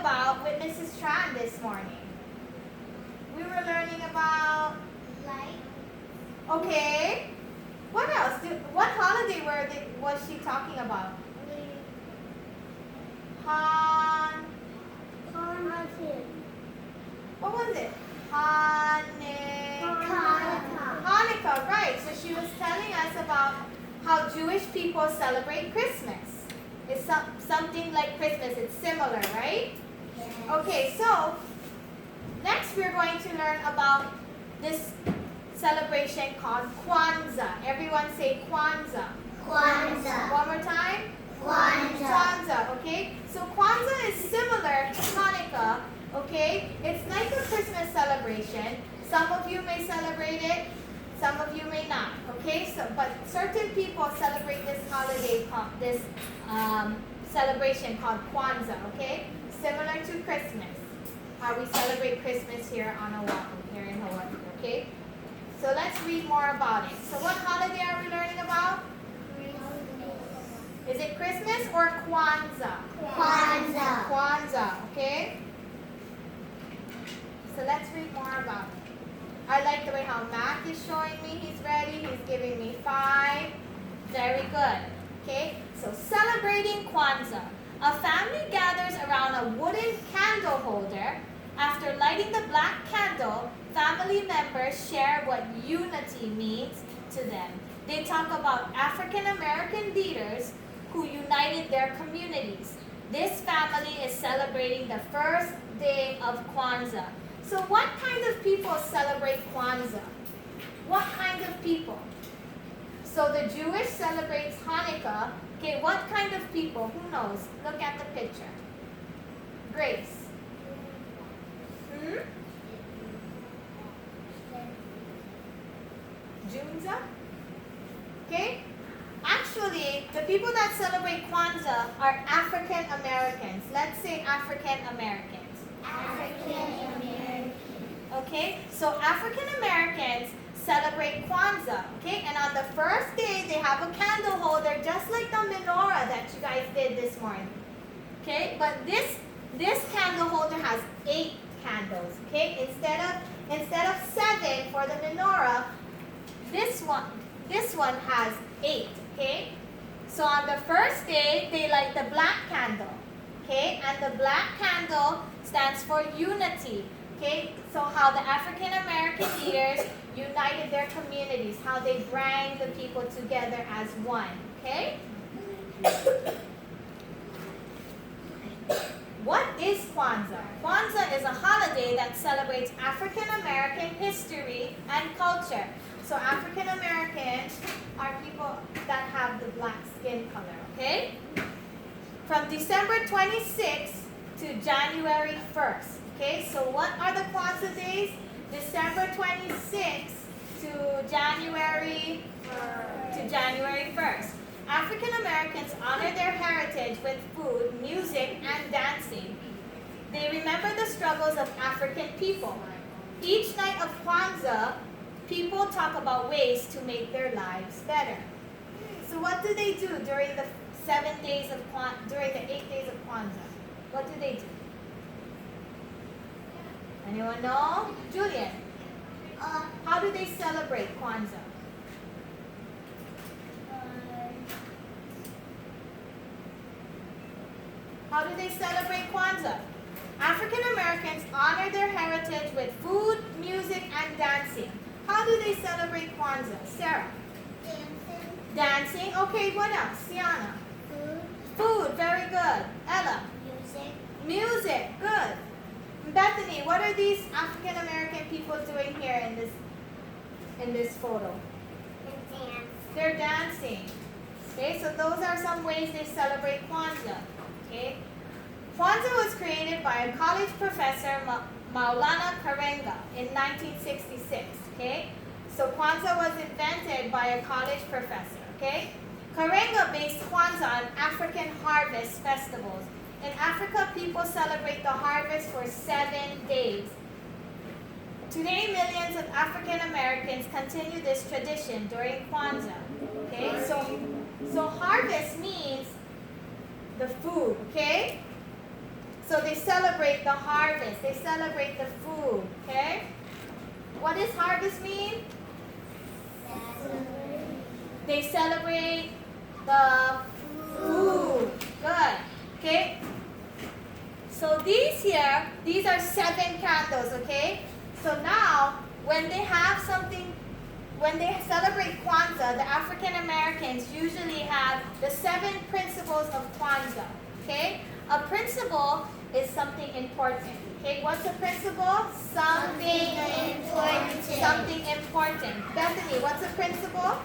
about with Mrs. Tran this morning? We were learning about Light. okay. What else? What holiday was she talking about? What was it? Hanukkah, right. So she was telling us about how Jewish people celebrate Christmas. It's something like Christmas. It's similar, right? Yes. Okay, so next we're going to learn about this celebration called Kwanzaa. Everyone say Kwanzaa. Kwanzaa. One more time. Kwanzaa. Kwanzaa, okay? So Kwanzaa is similar to Hanukkah, okay? It's like a Christmas celebration. Some of you may celebrate it, some of you may not, okay? So, but certain people celebrate this holiday, this celebration called Kwanzaa, okay? Similar to Christmas, how we celebrate Christmas here on Oahu, here in Hawaii, okay? So let's read more about it. So what holiday are we learning about? Is it Christmas or Kwanzaa? Kwanzaa. Kwanzaa, okay? So let's read more about it. I like the way how Matt is showing me he's ready. He's giving me 5. Very good. Okay, so celebrating Kwanzaa. A family gathers around a wooden candle holder. After lighting the black candle, family members share what unity means to them. They talk about African American leaders who united their communities. This family is celebrating the first day of Kwanzaa. So what kind of people celebrate Kwanzaa? What kind of people? So the Jewish celebrates Hanukkah. Okay, what kind of people? Who knows? Look at the picture. Grace. Junza? Okay? Actually, the people that celebrate Kwanzaa are African Americans. Let's say African Americans. African American. Okay? So African Americans celebrate Kwanzaa. Okay? And on the first day, they have a candle holder just like the menorah that you guys did this morning. Okay? But this candle holder has 8 candles. Okay? Instead of 7 for the menorah, this one has 8. Okay? So on the first day, they light the black candle. Okay? And the black candle stands for unity. Okay? So how the African American leaders united their communities, how they bring the people together as one. Okay? What is Kwanzaa? Kwanzaa is a holiday that celebrates African American history and culture. So African Americans are people that have the black skin color, okay? From December 26th to January 1st, okay? So what are the Kwanzaa days? December 26th to January 1st. African Americans honor their heritage with food, music, and dancing. They remember the struggles of African people. Each night of Kwanzaa, people talk about ways to make their lives better. So what do they do during the 8 days of Kwanzaa? What do they do? Anyone know? Julian, how do they celebrate Kwanzaa? How do they celebrate Kwanzaa? African Americans honor their heritage with food, music, and dancing. How do they celebrate Kwanzaa? Sarah? Dancing. Dancing. Okay, what else? Sienna? Food. Food. Very good. Ella? Music. Music. Good. Bethany, what are these African American people doing here in this photo? Dance. They're dancing. Okay, so those are some ways they celebrate Kwanzaa. Okay? Kwanzaa was created by a college professor, Maulana Karenga, in 1966. Okay? So Kwanzaa was invented by a college professor. Okay? Karenga based Kwanzaa on African harvest festivals. In Africa, people celebrate the harvest for 7 days. Today, millions of African Americans continue this tradition during Kwanzaa. Okay? So harvest means the food, okay? So they celebrate the harvest. They celebrate the food. Okay? What does harvest mean? They celebrate the food. Good. Okay? So these are 7 candles, okay? So now, when they have something, when they celebrate Kwanzaa, the African Americans usually have the 7 principles of Kwanzaa, okay? A principle is something important, okay? What's a principle? Something important. Something important. Bethany, what's a principle?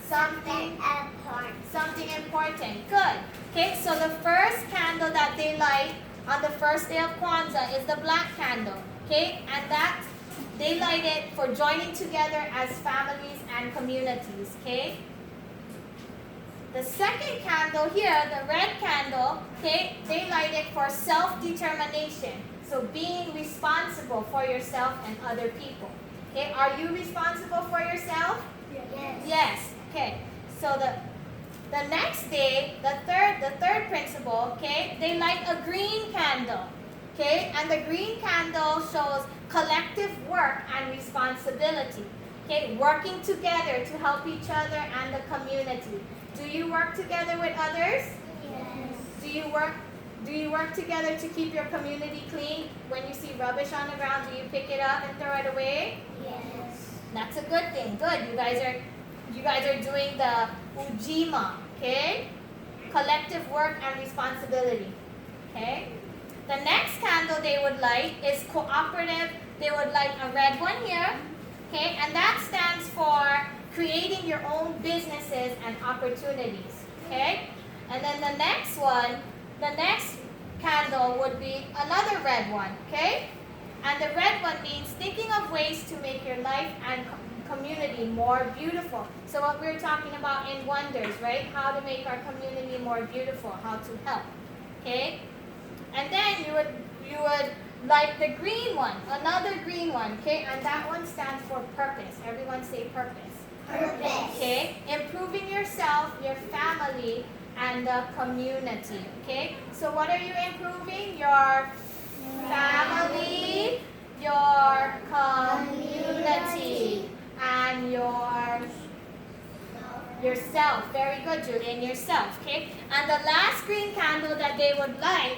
Something important. Something important. Good. Okay, so the first candle that they light on the first day of Kwanzaa is the black candle. Okay, and that they light it for joining together as families and communities. Okay. The second candle here, the red candle, okay, they light it for self-determination. So being responsible for yourself and other people. Okay, are you responsible for yourself? Yes. Yes. Okay. So the next day, the third principle, okay, they light a green candle. Okay, and the green candle shows collective work and responsibility. Okay, working together to help each other and the community. Do you work together with others? Yes. Do you work together to keep your community clean? When you see rubbish on the ground, do you pick it up and throw it away? Yes. That's a good thing. Good. You guys are doing the ujima, okay? Collective work and responsibility. Okay? The next candle they would light is cooperative. They would light a red one here. Okay? And that stands for creating your own businesses and opportunities. Okay? And then the next candle would be another red one. Okay? And the red one means thinking of ways to make your life and community more beautiful. So what we're talking about in Wonders, right? How to make our community more beautiful, how to help. Okay? And then you would light the green one, another green one, okay? And that one stands for purpose. Everyone say purpose. Purpose. Okay? Improving yourself, your family, and the community. Okay? So what are you improving? Your family, your community, and yourself. Very good, Julian. Yourself. Okay? And the last green candle that they would light,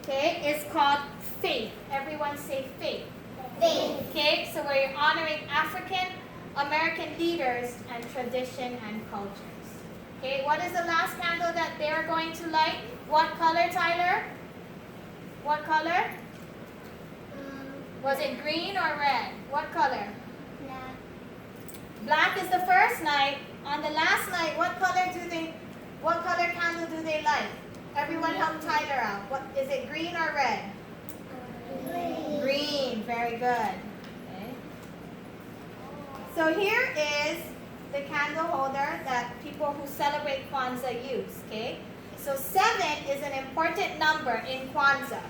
okay, is called faith. Everyone say faith. Faith. Okay? So we're honoring African American leaders and tradition and cultures. Okay? What is the last candle that they are going to light? What color, Tyler? What color? Was it green or red? What color? Black. Black is the first night. On the last night, what color candle do they light? Everyone help Tyler out. What is it, green or red? Green. Green. Very good. Okay. So here is the candle holder that people who celebrate Kwanzaa use. Okay. So 7 is an important number in Kwanzaa.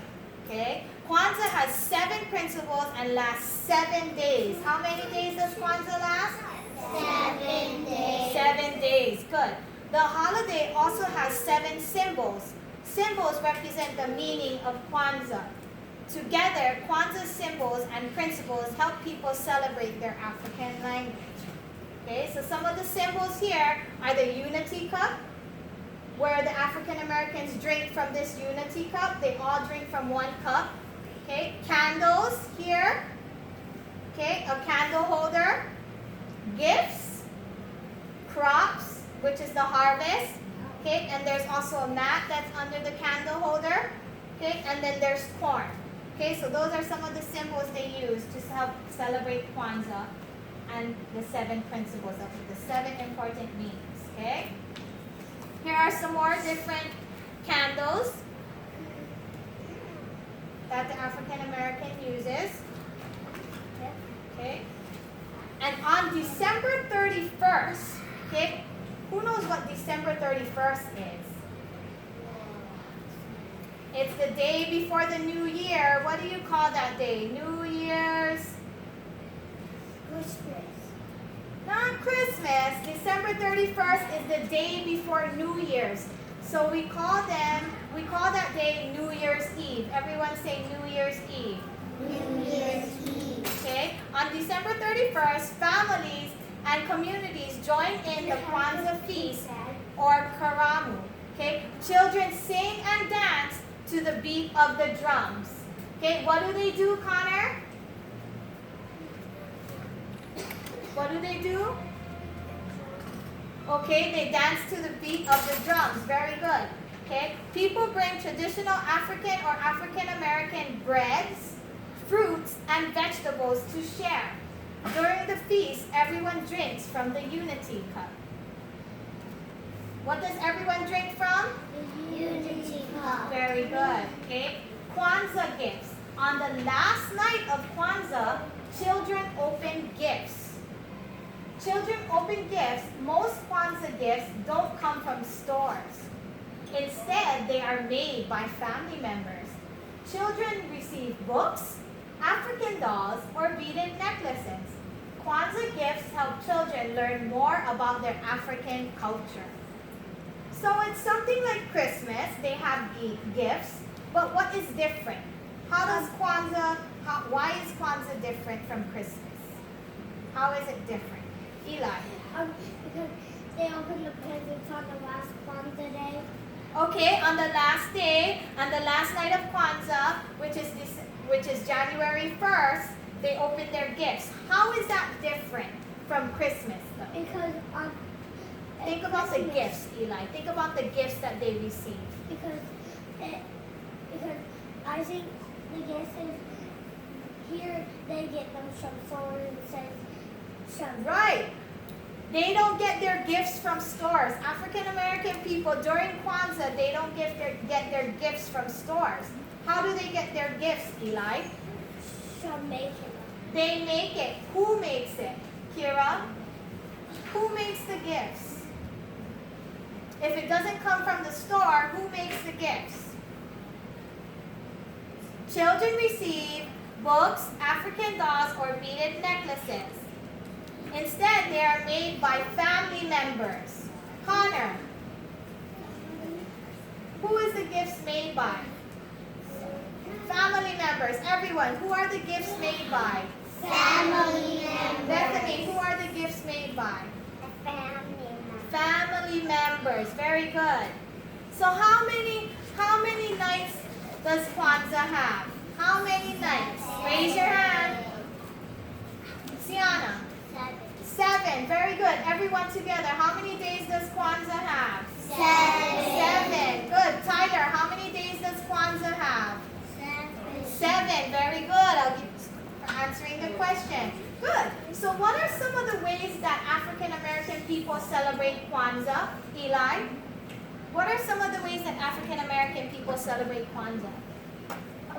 Okay. Kwanzaa has 7 principles and lasts 7 days. How many days does Kwanzaa last? 7 days. 7 days. Good. The holiday also has 7 symbols. Symbols represent the meaning of Kwanzaa. Together, Kwanzaa's symbols and principles help people celebrate their African language. Okay, so some of the symbols here are the unity cup, where the African Americans drink from this unity cup. They all drink from one cup. Okay, candles here. Okay, a candle holder. Gifts, crops, which is the harvest. Okay, and there's also a mat that's under the candle holder. Okay, and then there's corn. Okay, so those are some of the symbols they use to help celebrate Kwanzaa and the 7 principles of it, the 7 important meanings. Okay, here are some more different candles that the African American uses. Okay, and on December 31st, okay, who knows what December 31st is? It's the day before the New Year. What do you call that day? New Year's? Christmas. Not Christmas. December 31st is the day before New Year's. So we call that day New Year's Eve. Everyone say New Year's Eve. New Year's Eve. Okay? On December 31st, families and communities join in the Kwanzaa feast or Karamu. Okay? Children sing and dance to the beat of the drums. Okay? What do, Connor? What do? Okay, they dance to the beat of the drums. Very good. Okay? People bring traditional African or African American breads, fruits, and vegetables to share. During the feast, everyone drinks from the unity cup. What does everyone drink from? The Unity Cup. Very good. Okay? Kwanzaa gifts. On the last night of Kwanzaa, children open gifts. Children open gifts. Most Kwanzaa gifts don't come from stores. Instead, they are made by family members. Children receive books, African dolls, or beaded necklaces. Kwanzaa gifts help children learn more about their African culture. So it's something like Christmas. They have gifts, but what is different? Why is Kwanzaa different from Christmas? How is it different? Eli. Because they open the presents on the last Kwanzaa day. Okay, on the last day, on the last night of Kwanzaa, which is January 1st, they open their gifts. How is that different from Christmas, though? Because Think about the gifts, Eli. Think about the gifts that they receive. Because I think the gifts is here they get them from stores and some. Right. They don't get their gifts from stores. African American people during Kwanzaa, they don't get their gifts from stores. How do they get their gifts, Eli? Some making them. They make it. Who makes it? Kira? Who makes the gifts? If it doesn't come from the store, who makes the gifts? Children receive books, African dolls, or beaded necklaces. Instead, they are made by family members. Connor, who is the gifts made by? Family members. Everyone, who are the gifts made by? Family members. Bethany, who are the gifts made by? Family members. Family members. Very good. So how many nights does Kwanzaa have? How many nights? Raise your hand. Sienna. 7. Very good. Everyone together. How many days does Kwanzaa have? 7. Good. Tyler, how many days does Kwanzaa have? 7. Very good. I'll give for answering the question. Good. So what are some of the ways that African American people celebrate Kwanzaa? Eli? What are some of the ways that African American people celebrate Kwanzaa?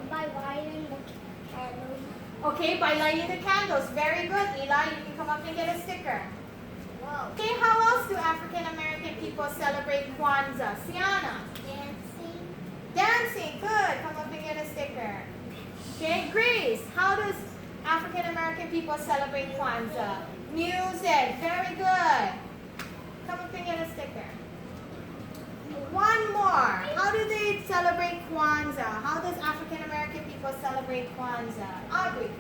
By lighting the candles. Okay, by lighting the candles. Very good, Eli. You can come up and get a sticker. Whoa. Okay, how else do African American people celebrate Kwanzaa? Sienna? Dancing. Dancing. Good. Come up and get a sticker. Okay, Grace. How does African American people celebrate Kwanzaa? Music. Very good. Come up and get a sticker. One more. How do they celebrate Kwanzaa? How does African American people celebrate Kwanzaa? Aubrey.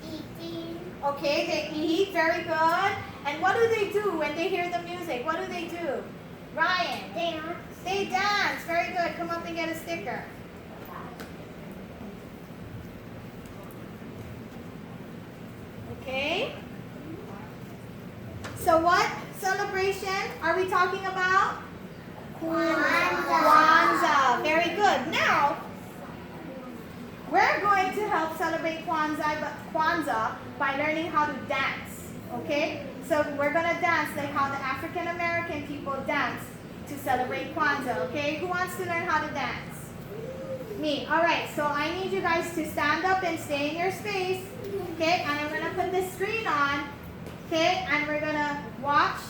Eating. Okay, they eat. Very good. And what do they do when they hear the music? What do they do? Ryan. Dance. They dance. Very good. Come up and get a sticker. Okay. So what celebration are we talking about? Kwanzaa. Very good. Now, we're going to help celebrate Kwanzaa by learning how to dance. Okay? So we're going to dance like how the African American people dance to celebrate Kwanzaa. Okay? Who wants to learn how to dance? Me. All right. So I need you guys to stand up and stay in your space. Okay? And I'm going to put the screen on. Okay? And we're going to watch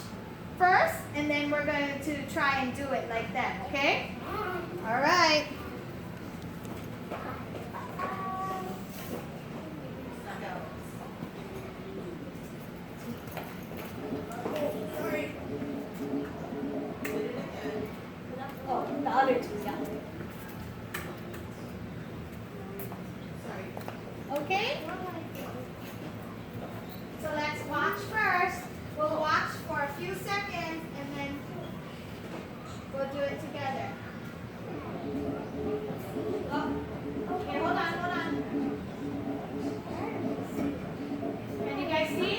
first, and then we're going to try and do it like that. Okay? All right. We'll do it together. Oh, okay, hold on, hold on. Can you guys see?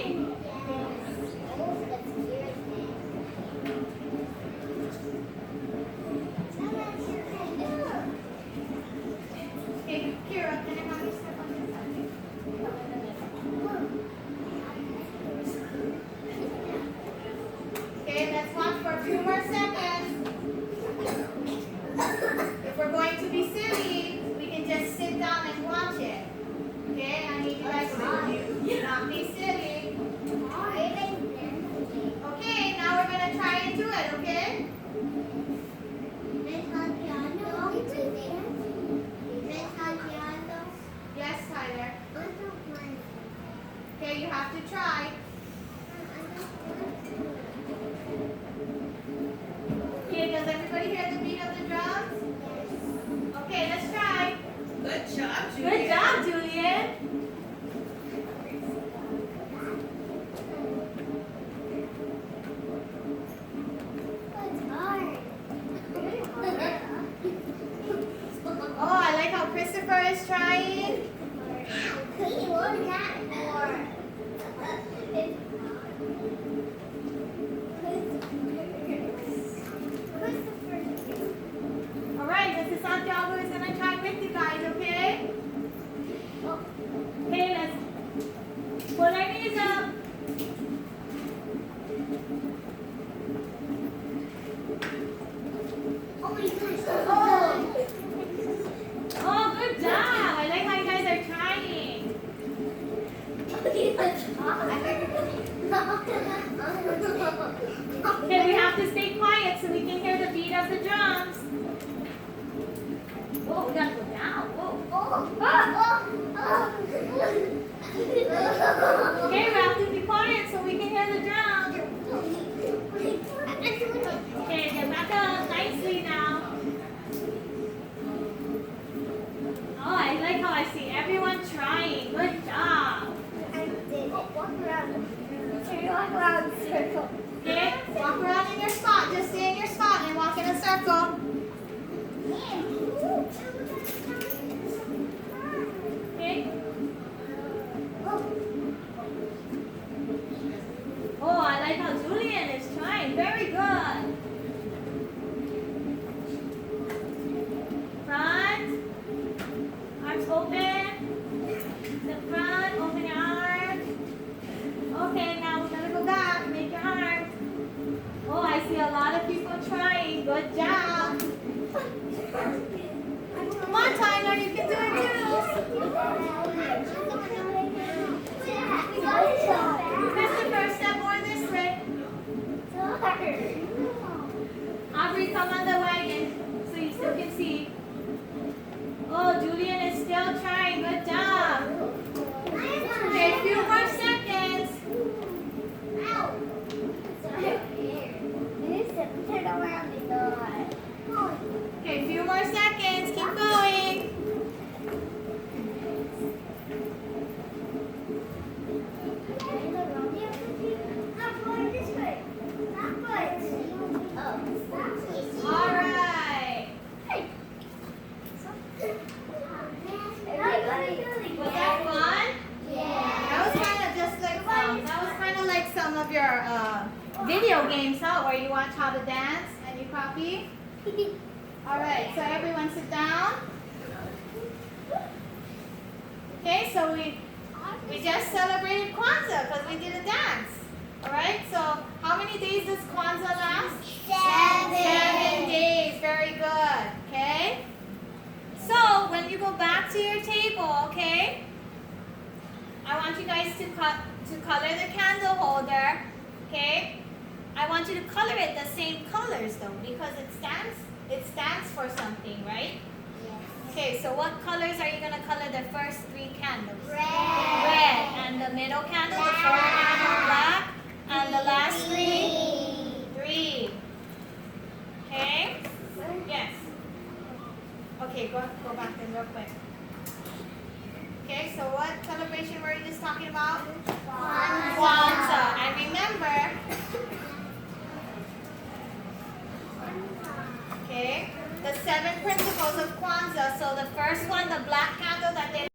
Okay, Kira, can I have you step on this side? Okay, let's watch for a few more seconds. If we're going to be silly, we can just sit down and watch it. Okay, I need you guys to not be silly. Okay, now we're going to try and do it, okay? Yes, Tyler. Okay, you have to try. Okay, does everybody hear the beat of the drums? Okay, let's try. Good job, Julia. Good job, Julian. Oh, I like how Christopher is trying. All right, this is Santiago is going to try with you guys, okay? Okay, let's pull our knees up. Oh, good job. I like how you guys are trying. Okay, we have to stay quiet so we can hear the beat of the drums. Whoa, we gotta go down. Whoa. Okay, we have to be quiet so we can hear the drums. Okay, get back up nicely now. Oh, I like how I see everyone trying. Good job. Okay, walk around in your spot. Just stay in your spot and walk in a circle. Okay. Oh, I like how Julian is trying. Very good. Front. Arms open. The front. Open your arms. Okay, now we're gonna go back. Make your arms. Oh, I see a lot of people trying. Good job. Come on, Tyler, you can do it too. Christopher, step more this way. Aubrey, come on the wagon so you still can see. Oh, Julian is still trying. Good job. Okay, a few more seconds. Okay, a few more seconds. Keep going. All right. Was that fun? That was kind of just like that was kind of like some of your video games, huh? Where you watch how to dance and you copy. All right, so everyone sit down. Okay, so we just celebrated Kwanzaa because we did a dance. All right, so how many days does Kwanzaa last? 7 days. Very good. Okay. So when you go back to your table, okay, I want you guys to color the candle holder. Okay. I want you to color it the same colors though, because it stands for something, right? Yes. Okay, so what colors are you going to color the first 3 candles? Red. Red. And the middle candle, the 4th candle, black. And the last 3? 3. Okay? Yes. Okay, go back then real quick. Okay, so what celebration were you just talking about? Kwanzaa. And remember, 7 principles of Kwanzaa. So the first one, the black candle that they